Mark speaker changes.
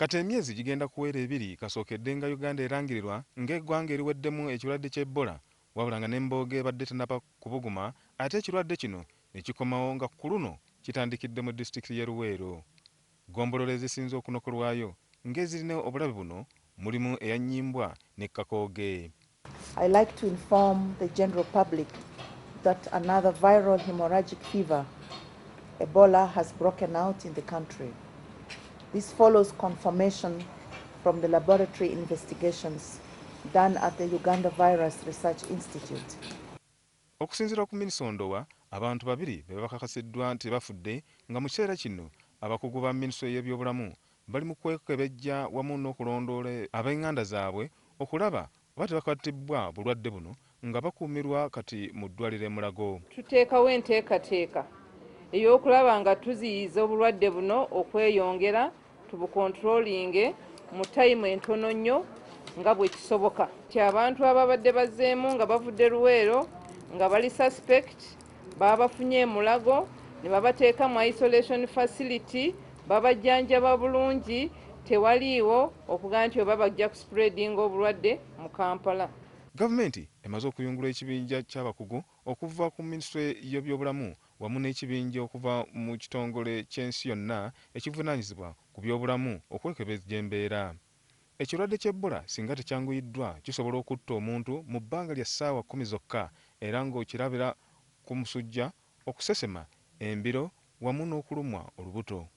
Speaker 1: Kati emyezi gigenda kuwera ebiri kasookedde nga Uganda erangirirwa ng'eggwanga eriweddemu ekirwadde ky'Ebola wabula nga n'embooga ebadde tennaba kubuguma ate ekirwadde kino ne kikomawo nga ku luno kitandikidde mu disitulikiti y'e Luweero. Ggombolola ezisinze okunokolwayo ng'ezirina obulabe buno mulimu eya Nnyimbwa ne Kakooge.
Speaker 2: I like to inform the general public that another viral hemorrhagic fever, Ebola, has broken out in the country. This follows confirmation from the laboratory investigations done at the Uganda Virus Research Institute.
Speaker 1: Okusinziira ku Minisita Ndowa, abantu babiri be bakakasiddwa nti bafudde nga mu kiseera kino abakugu ba Minisitule y'ebyobulamu bali mu kwekebejja wamu n'okulondoola ab'enganda zaabwe okulaba oba tebakwatibbwa bulwadde buno nga bakuumirwa kati mu ddwaliro e Mulago.
Speaker 3: Tuteekawo enteekateeka ey'okulaba nga tuziyiza obulwadde buno okweyongera tubukontrolinge mu tayimu entono nnyo nga bwe kisoboka. Ti abantu ababadde bazzeemu nga bavudde Luweero nga bali suspect babafunye e Mulago ne babateeka mu isolation facility babajjanjaba bulungi tewaliiwo okugaa nti oba bajja kuspreadinga obulwadde mu Kampala.
Speaker 1: Gavumenti emaze okuyungula ekibinja ky'abakugu okuva ku Minisitule y'ebyobulamu wamu n'ekibinja okuva mu kitongole ky'ensi yonna ekivunaanyizibwa ku byobulamu okwekebejja embeera. Ekirwadde ky'Ebola singa tekyanguyiddwa kisobola okutta omuntu mu bbanga lya ssaawa 10 zokka era ng'okirabira ku musujja, okusesema, embiro wamu n'okulumwa olubuto.